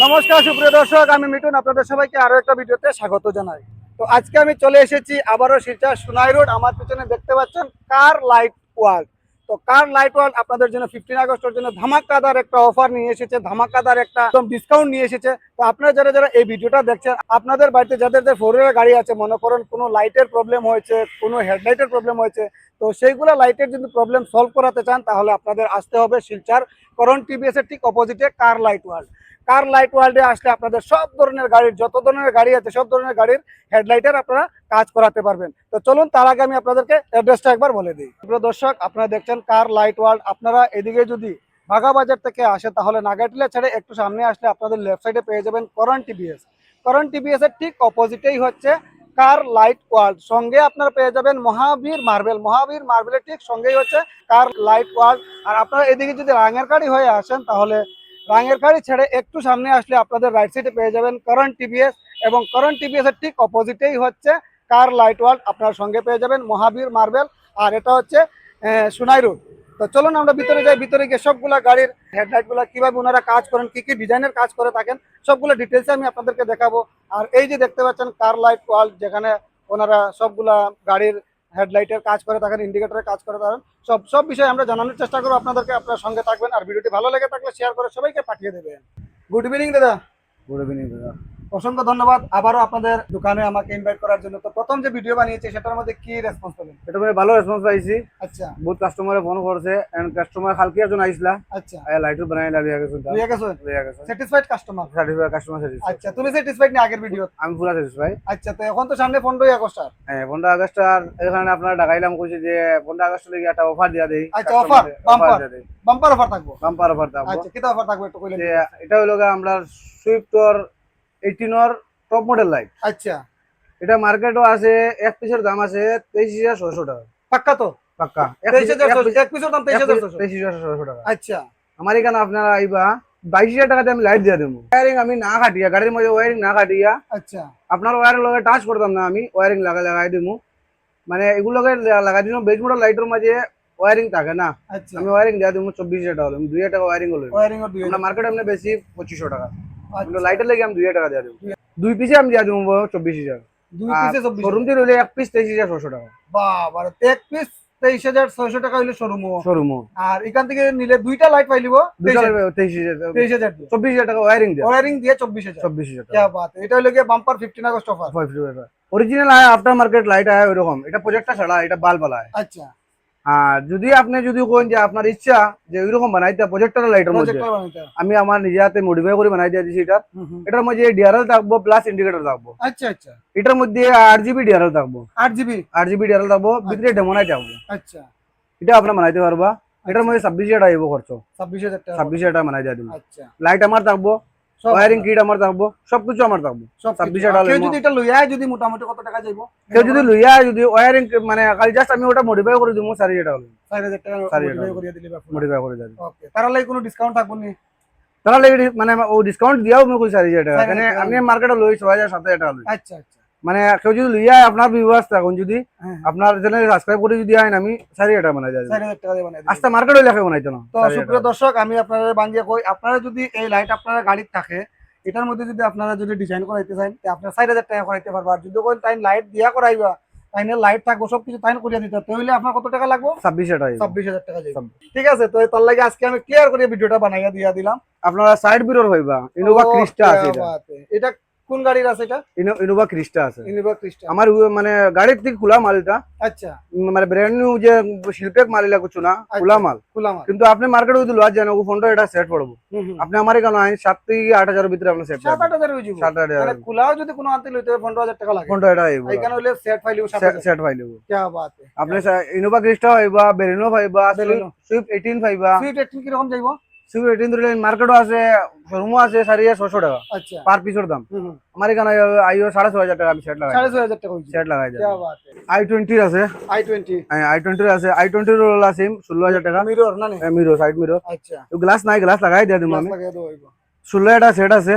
নমস্কার সুপ্রিয় দর্শক, আমি মিঠুন আপনাদের সবাইকে আরো একটা ভিডিওতে স্বাগত জানাই। তো আজকে আমি চলে এসেছি আবারও শিলচর সোনাই রোড। আমার পিছনে দেখতে পাচ্ছেন কার লাইট ওয়ার্ল্ড। তো কার লাইট ওয়ার্ল্ড আপনাদের জন্য 15 আগস্টের জন্য ধামাকাদার একটা অফার নিয়ে এসেছে, ধামাকাদার একটা ডিসকাউন্ট নিয়ে এসেছে। তো আপনারা যারা যারা এই ভিডিওটা দেখছেন, আপনাদের বাড়িতে যাদের যে ফোর হুইলার গাড়ি আছে, মনে করেন কোনো লাইটের প্রবলেম হয়েছে, কোনো হেডলাইটের প্রবলেম হয়েছে, তো সেইগুলো লাইটের যদি প্রবলেম সলভ করাতে চান তাহলে আপনাদের আসতে হবে শিলচর করণ টিভিএস এর ঠিক অপোজিটে কার লাইট ওয়ার্ল্ড। কার লাইট ওয়ার্ল্ডে আসলে আপনাদের সব ধরনের গাড়ির, যত ধরনের গাড়ি আছে সব ধরনের গাড়ির হেডলাইটের আপনারা কাজ করাতে পারবেন। তো চলুন তার আগে আমি আপনাদেরকে অ্যাড্রেসটা একবার বলে দিই। প্রিয় দর্শক, আপনারা দেখছেন কার লাইট ওয়ার্ল্ড। আপনারা এদিকে যদি বাঘা বাজার থেকে আসে তাহলে নাগাটিলা ছেড়ে একটু সামনে আসলে আপনাদের লেফট সাইডে পেয়ে যাবেন করণ টিভিএস। করণ টিভিএস এর ঠিক অপোজিটেই হচ্ছে কার লাইট ওয়ার্ল্ড। সঙ্গে আপনারা পেয়ে যাবেন মহাবীর মার্বেল। মহাবীর মার্বেলের ঠিক সঙ্গেই হচ্ছে কার লাইট ওয়ার্ল্ড। আর আপনারা এদিকে যদি রাঙের গাড়ি হয়ে আসেন তাহলে রাঙের গাড়ি ছেড়ে একটু সামনে আসলে আপনাদের রাইট সাইডে পেয়ে যাবেন করণ টিভিএস, এবং করণ টিভিএস এর ঠিক অপোজিটেই হচ্ছে কার লাইট ওয়ার্ল্ড। আপনার সঙ্গে পেয়ে যাবেন মহাবীর মার্বেল, আর এটা হচ্ছে সোনাই রোড। তো চলুন আমরা ভিতরে যাই। ভিতরে গিয়ে সবগুলা গাড়ির হেডলাইটগুলো কিভাবে ওনারা কাজ করেন, কি কি ডিজাইনের কাজ করে থাকেন, সবগুলো ডিটেলসে আমি আপনাদেরকে দেখাবো। আর এই যে দেখতে পাচ্ছেন কার লাইট ওয়ার্ল্ড, যেখানে ওনারা সবগুলা গাড়ির হেডলাইটের কাজ করে থাকেন, ইন্ডিকেটরের কাজ করে থাকেন, সব বিষয়ে আমরা জানানোর চেষ্টা করবো আপনাদেরকে। আপনার সঙ্গে থাকবেন আর ভিডিওটি ভালো লেগে থাকলে শেয়ার করে সবাইকে পাঠিয়ে দেবেন। গুড ইভিনিং দাদা। গুড ইভিনিং দাদা। অসংখ্য ধন্যবাদ আবারও আপনাদের দোকানে আমাকে ইনভাইট করার জন্য। তো প্রথম যে ভিডিও বানিয়েছি সেটার মধ্যে কি রেসপন্স পেলেন? এটা ভালো রেসপন্স পাইছি। আচ্ছা বহুত কাস্টমারে ফোন করছে এন্ড কাস্টমার কালকে একজন আইসলা। আচ্ছা, লাইটও বানাই লাগিয়া গেছে। Satisfied customer? Certified customer satisfied. আচ্ছা, তুমি স্যাটিসফাইড না আগের ভিডিও? আমি পুরা স্যাটিসফাইড। আচ্ছা, তো এখন তো সামনে 15 আগস্ট। হ্যাঁ, 15 আগস্ট আর এখানে আপনারা ডাকাইলাম কইছে যে 15 আগস্ট লাগি একটা অফার দিয়া দেই। আচ্ছা, অফার বাম্পার অফার থাকবো। বাম্পার অফার থাকবো। আচ্ছা, কি অফার থাকবে একটু কইলেন? যে এটা হলো আমরা সুইফটর 18 এর টপ মডেল লাইট। আচ্ছা, এটা মার্কেটও আছে, এক পিসের দাম আছে 23,600 টাকা। পাক্কা তো? পাক্কা। এক পিসের দাম 23,600 টাকা। আচ্ছা, আমার এখানে আপনারা আইবা 22,000 টাকা দিয়ে আমি লাইট দিয়ে দেবো। ওয়ারিং আমি না কাটিয়া, গাড়ির মধ্যে ওয়ারিং না কাটিয়া, আচ্ছা, আপনার ওয়ারের লগে টাচ করতাম না, আমি ওয়ারিং লাগাই দিবো। মানে এগুলোকে লাগাই দিলাম। বেজ মডেল লাইটের মাঝে ওয়ারিং থাকে না, আচ্ছা, আমি ওয়ারিং দিয়ে দেবো 24,000 টাকা হলো। 2,000 টাকা ওয়ারিং হলো। ওয়ারিং মার্কেটে আপনি বেশি 2,500 টাকা। আচ্ছা, লাইটের লেগে আমি 2,000 টাকা দিয়ে দেবো। দুই পিসে আমি দিয়ে দেবো 24,000। দুই পিসে 24,000। শোরুম দিয়ে রইলে এক পিস 23,600 টাকা। বাবা, এক পিস 23,600 টাকা হইলে শোরুম। আর এখান থেকে নিলে দুইটা লাইট পাইলিব 23,000 24,000 টাকা ওয়ারিং দিয়ে। ওয়ারিং দিয়ে 24,000 টাকা। কি বাত! এটা হলো গিয়ে bumper 15 August offer. Original after market light আয় ওরকম। এটা প্রজেক্টটা ছাড়া, এটা বাল্ব আলায়। আচ্ছা, আর যদি আপনি কোন যে আপনার ইচ্ছা যে ওইরকম বানাইতে প্রজেক্টর লাইটের মধ্যে, আমি আমার নিজে হাতে মডিফাই করে বানাই দিয়ে দিছি। এটার মধ্যে ডিআরএল থাকবো প্লাস ইন্ডিকেটর থাকবো। আচ্ছা, আচ্ছা, এটার মধ্যে 8GB ডিআরএল থাকবো। 8GB ডিআরএল থাকবো, ভিতরে ডেমোনাইট থাকবো। আচ্ছা, এটা আপনি বানাইতে পারবা। এটার মধ্যে 26,000 টাকা আইবো খরচ। 26,000 টাকা বানাই দিয়ে দিব। আচ্ছা, লাইট আমার থাকবো, ওয়ারিং কিট আমার থাকবো, সবকিছু আমার থাকবো। 26,000 টাকা। কেউ যদি এটা লইয়া যদি মোটামুটি কত টাকা যাইবো? কেউ যদি লইয়া যদি ওয়ারিং মানে খালি জাস্ট আমি ওটা মডিফাই করে দিব 4,000 টাকা হলো। 4,000 টাকা মডিফাই করে দিলে ব্যাপার। মডিফাই করে দিব। ওকে, তার লাগি কোনো ডিসকাউন্ট থাকবো নি? তাহলে মানে ও ডিসকাউন্ট দিয়াও আমি কই 4,000 টাকা। মানে আমি মার্কেটে লই 6,000 7,000 টাকা লই। আচ্ছা, আচ্ছা, মানে কেউ যদি লইয়া আপনার ভিউয়ার্স থাকুন, যদি আপনার চ্যানেল সাবস্ক্রাইব করে যদি আইন, আমি 4,000 টাকা বানাই দিই। 4,000 টাকা দিয়ে বানাই দিই। আস্তে মার্কেটে লেখা বানাইতে না। তো সুপ্রিয় দর্শক, আমি আপনাদের বাঙ্গিয়া কই, আপনারা যদি এই লাইট আপনারা গাড়ির থাকে, এটার মধ্যে যদি আপনারা যদি ডিজাইন করাইতে চান তে আপনারা 4,000 টাকা করাইতে পারবা। আর যদি কোন টাইম লাইট দিয়া করাইবা, তাইলে লাইট থাকবো সবকিছু তাইন করিয়া দিতে, তাহলে আপনার কত টাকা লাগবে? 26,000 টাকা। 26,000 টাকা যাবে। ঠিক আছে, তো তার লাগে আজকে আমি ক্লিয়ার করে ভিডিওটা বানাইয়া দিয়া দিলাম। আপনারা সাইড মিরর হইবা ইনোভা ক্রিস্টা আছে। এটা কোন গাড়ির আছে? এটা ইনোভা ক্রিস্টা আছে। ইনোভা ক্রিস্টা আমার মানে গাড়ির থেকে খোলা মাল এটা। আচ্ছা, মানে ব্র্যান্ড নিউ যে শিল্পেক মাল এলা কিছু না, খোলা মাল। কিন্তু আপনি মার্কেটে যদি লওয়া যান, ও ফোনটা এটা সেট পড়বো। আপনি আমার এখানে আইন 7 থেকে 8,000 এর ভিতরে আপনি সেট 7-8,000 হয়ে যাবে। 7-8,000 মানে খোলাও যদি কোনো আনতে লইতে 15,000 টাকা লাগে। ফোনটা এটা আইবো। এখানে হলে সেট ফাইলিও সেট ফাইলিও। কি বাত! আপনি ইনোভা ক্রিস্টা হইবা, বেরিনো হইবা, সুইফট 18 হইবা। সুইফট 18 কি রকম যাইবো? সুইফট 18 ধরে মার্কেটও আছে, শোরুমও আছে 4,600 টাকা। আচ্ছা, পার পিসের দাম। আমার এখানে আইও 6,500 টাকা আমি সেট লাগাই। 6,500 টাকা হইছে। সেট লাগাই যায়। কি বাত! i20 আছে। i20 হ্যাঁ, i20 আছে। i20 এর হলো সিম 16,000 টাকা। মিরর না নে? Mirror, side mirror. আচ্ছা, তো গ্লাস নাই, গ্লাস লাগাই দিয়ে দিমু আমি। লাগাই দাও হইবো। 16 টাকা সেট আছে।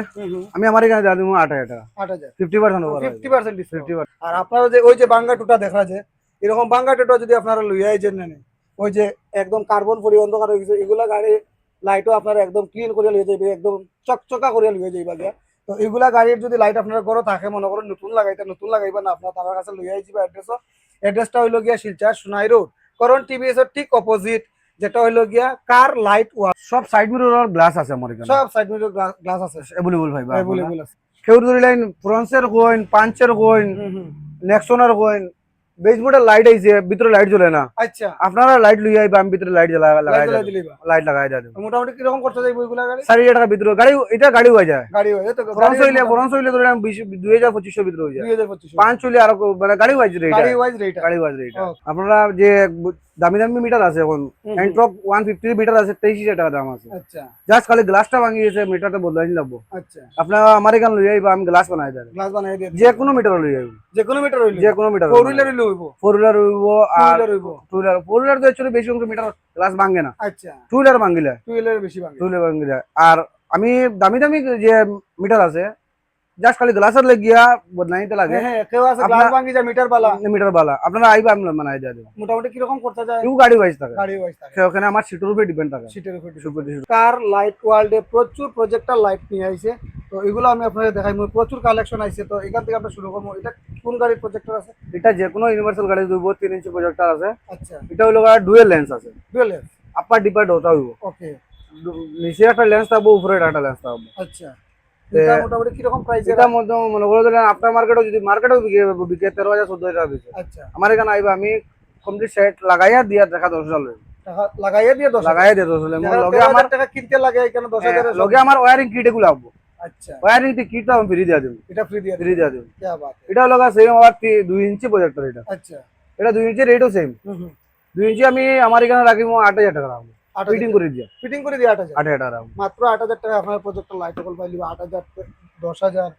আমি আমার এখানে দিয়ে দিমু 8,000 টাকা। 8,000 50% ওভার। 50% ডিসকাউন্ট। আর আপনারা যে ওই যে বাঙ্গা টুটা দেখা যায়, এরকম বাঙ্গা টুটা যদি আপনারা লইয়াই যেন নেন, ওই যে একদম কার্বন ফ্রি অন্ধকার হয়ে গেছে, এগুলা গাড়ি লাইটও আপনারা একদম ক্লিন করে লিয়ে যাবে, একদম চকচকা করে লিয়ে যাইবা গিয়া। তো এগুলা গাড়ির যদি লাইট আপনার ঘরে থাকে, মনে করেন নতুন লাগাইবা না, আপনার তার কাছে লইয়া যাইবা অ্যাড্রেসও। অ্যাড্রেসটা হইলো গিয়া শিলচর সোনাই রোড, করণ টিভিএস এর ঠিক অপোজিট, যেটা হইলো গিয়া কার লাইট ওয়ার্ক। সব সাইড মিরর গ্লাস আছে আমার এখানে, সব সাইড মিরর গ্লাস আছে, অ্যাভেলেবল ভাই। অ্যাভেলেবল আছে। কেউ ধরি লাইন ফ্রন্সের কইন, পাঁচের কইন, নেক্সনের কইন, বেসবোর্ডের লাইট আইছে, ভিতরে লাইট জ্বলে না, আচ্ছা, আপনারা লাইট লইয়া আইবা, আমি ভিতরে লাইট লাগাই লাইট দিলিবা। লাইট লাগাই দেব। মোটামুটি কিরকম খরচা যাইব এগুলা গাড়ি? 4,000 টাকা ভিতরে গাড়ি, এটা গাড়ি হয়ে যায়। গাড়ি হয় তো ফ্রন্স হইলে ধরে 2,000-2,500 ভিতরে হয়ে যায়। 2025 পাঁচ হইলে আর মানে গাড়ি ওয়াইজ রেট, গাড়ি ওয়াইজ রেট। গাড়ি ওয়াইজ রেট। আপনারা যে দামি দামি মিটার আছে এখন, এন্ট্রক 150 মিটার আছে, 23,000 টাকা দাম আছে। আচ্ছা জাস্ট খালি গ্লাসটা ভাঙি গেছে, মিটারটা বদলাই লাগবো। আচ্ছা, আপনারা আমার এখানে লই আইবা, আমি গ্লাস বানাই দেব। গ্লাস বানাই দিয়ে যে কোনো মিটার লই আইবা, যে কোনো মিটার হইলো, যে কোনো মিটার। ফোর হুইলার হইলো হইবো, ফোর হুইলার হইব আর হইবো। Two wheeler. ফোর হুইলার তো অ্যাকচুয়ালি বেশি অংশ মিটার গ্লাস ভাঙে না, আচ্ছা, টু হুইলার ভাঙিলে, টু হুইলার বেশি ভাঙে। টু হুইলার ভাঙিলে। আর আমি দামি দামি যে মিটার আছে, জাস্ট খালি গ্লাসের লাগিয়া বদলাইতে লাগে। হ্যাঁ, কেউ আছে গ্লাস ভাঙি যায় মিটার বালা, মিটার বালা আপনারা আইবা, আমি বানাই দেব। মোটামুটি কিরকম খরচা যায়? কেউ গাড়ি ওয়াইজ থাকে, গাড়ি ওয়াইজ থাকে, ওখানে আমার সিটের উপরে ডিপেন্ড থাকে। সিটের উপর। কার লাইট ওয়ার্ল্ডে প্রচুর প্রজেক্টর লাইট নিয়ে আইছে, তো এগুলো আমি আপনাদের দেখাই। প্রচুর কালেকশন আইছে, তো এখান থেকে আমরা শুরু করবো। এটা কোন গাড়ির প্রজেক্টর আছে? এটা যে কোনো ইউনিভার্সাল গাড়ি দিব, 3 ইঞ্চি প্রজেক্টর আছে। আচ্ছা, এটা হলো ডুয়েল লেন্স আছে, ডুয়েল লেন্স। আপার ডিপার ওটা হইব। ওকে, নিচে একটা লেন্স থাকবো, উপরে একটা লেন্স থাকবো। আচ্ছা, এটা মোটামুটি কিরকম প্রাইস? এটা মধ্যে মনে করো আপনার মার্কেটও যদি মার্কেটেও বিকে 13,000-14,000 টাকা বিকে। আচ্ছা, আমার এখানে আইবা, আমি কমপ্লিট সেট লাগাইয়া দিয়া দেখা 10,000 লই, টাকা লাগাইয়া দিয়ে 10 লাগাইয়া দিয়ে 10,000 লই। লগে আমার টাকা কিনতে লাগে, এখানে 10,000 এর লগে আমার ওয়্যারিং কিট এগুলো লাগবো। আচ্ছা, ওয়্যারিং কিটটা আমি ফ্রি দিয়া দেব, এটা ফ্রি দিয়ে ফ্রি দিয়া দেব। কি বাত। এটা হলো সেম আমার 2 ইঞ্চি প্রজেক্টর। এটা আচ্ছা, এটা 2 ইঞ্চি রেটও সেম। 2 ইঞ্চি আমি আমার এখানে রাখিব 8,000 টাকা রাখবো, ফিটিং করে দিয়া। ফিটিং করে দিয়ে 8,000 টাকা রাখবো, মাত্র 8,000 টাকা আপনার প্রজেক্টর লাইট কল পাইলি। 8,000 10,000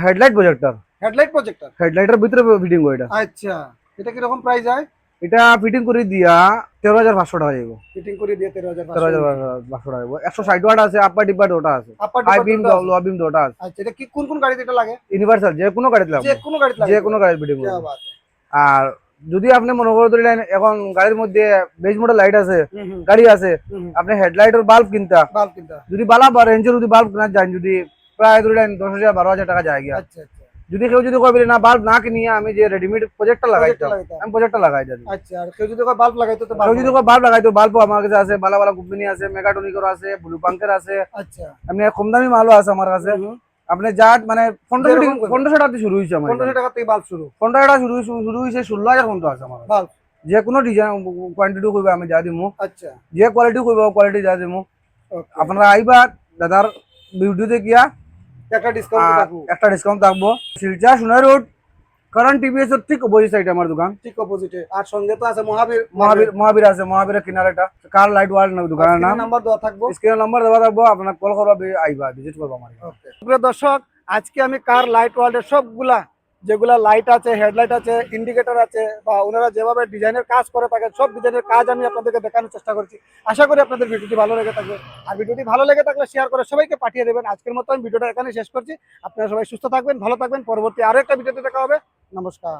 হেডলাইট প্রজেক্টর, হেডলাইট প্রজেক্টর। হেডলাইটের ভিতরে ফিটিং হয় এটা। আচ্ছা, এটা কিরকম প্রাইস হয়? এটা ফিটিং করে দিয়া 13,500 টাকা যাইব। ফিটিং করে দিয়ে 13,500 13,500 টাকা যাইব। 160 ওয়াট আছে, আপার ডিপার ওটা আছে, আপার হাই বিম ডিপার্টমেন্ট। লো বিম ওটা আছে। আচ্ছা, এটা কি কোন কোন গাড়িতে এটা লাগে? ইউনিভার্সাল যে কোনো গাড়িতে লাগবে, যে কোনো গাড়িতে লাগে, যে কোনো গাড়ির ফিটিং কি করবে। বাত। আর যদি আপনি মনে করে ধরলেন এখন গাড়ির মধ্যে বেজ মডেল লাইট আছে, হুম, গাড়ি আছে, আপনি হেডলাইটের বাল্ব কিনতা, বাল্ব কিনতে। যদি বালা বা রেঞ্জের যদি বাল্ব না যান, যদি প্রায় ধরলেন 10,000-12,000 টাকা যায় গিয়া। আচ্ছা আচ্ছা, যদি কেউ যদি কবে না বাল্ব না কিনিয়া আমি যে রেডিমেড প্রজেক্টর লাগাইতাম, লাগাইতাম। আমি প্রজেক্টর লাগাই দিই। আচ্ছা, আর কেউ যদি বাল্ব লাগাইতো তো কেউ যদি বাল্ব লাগাইতো, বাল্ব আমার কাছে আছে, ভালো ভালো কোম্পানি আছে, মেগাটনিকের আছে, ব্লু পাঙ্কের আছে, আচ্ছা, এমনি কম দামি মালও আছে আমার কাছে। আপনি যা মানে 1500 টাকা থেকে শুরু হয়েছে আমার, 1500 টাকা থেকে বাল্ব শুরু, 15 টাকা শুরু হয়েছে, 16,000 পর্যন্ত আছে আমার কাছে। বাল্ব যে কোনো ডিজাইন কোয়ান্টিটি কইবা আমি যা দিমু, আচ্ছা, যে কোয়ালিটি কইবা কোয়ালিটি যা দিমু। ওকে। আপনারা আইবা দাদার ভিডিওতে গিয়া একটা ডিসকাউন্ট থাকবো, একটা ডিসকাউন্ট থাকবো। শিলচর সোনাই রোড কারণ টিভিএস এর ঠিক অপোজিট সাইডে আমার দোকান, ঠিক অপোজিটে। আর সঙ্গে তো আছে মহাবীর, মহাবীর আছে, মহাবীরের কিনারে একটা কার লাইট ওয়ার্ল্ড দোকানের নাম। নাম্বার দেওয়া থাকবো, স্ক্রিনে নাম্বার দেওয়া থাকবো, আপনার কল করবা, আইবা ভিজিট করবা আমার। ওকে। প্রিয় দর্শক, আজকে আমি কার লাইট ওয়ার্ল্ডের সবগুলা যেগুলা লাইট আছে, হেডলাইট আছে, ইন্ডিকেটর আছে, বা ওনারা যেভাবে ডিজাইনের কাজ করে থাকেন, সব ডিজাইনের কাজ আমি আপনাদেরকে দেখানোর চেষ্টা করছি। আশা করি আপনাদের ভিডিওটি ভালো লেগে থাকবে। আর ভিডিওটি ভালো লেগে থাকলে শেয়ার করে সবাইকে পাঠিয়ে দেবেন। আজকের মতো আমি ভিডিওটা এখানে শেষ করছি। আপনারা সবাই সুস্থ থাকবেন, ভালো থাকবেন। পরবর্তী আরো একটা ভিডিওতে দেখা হবে। নমস্কার।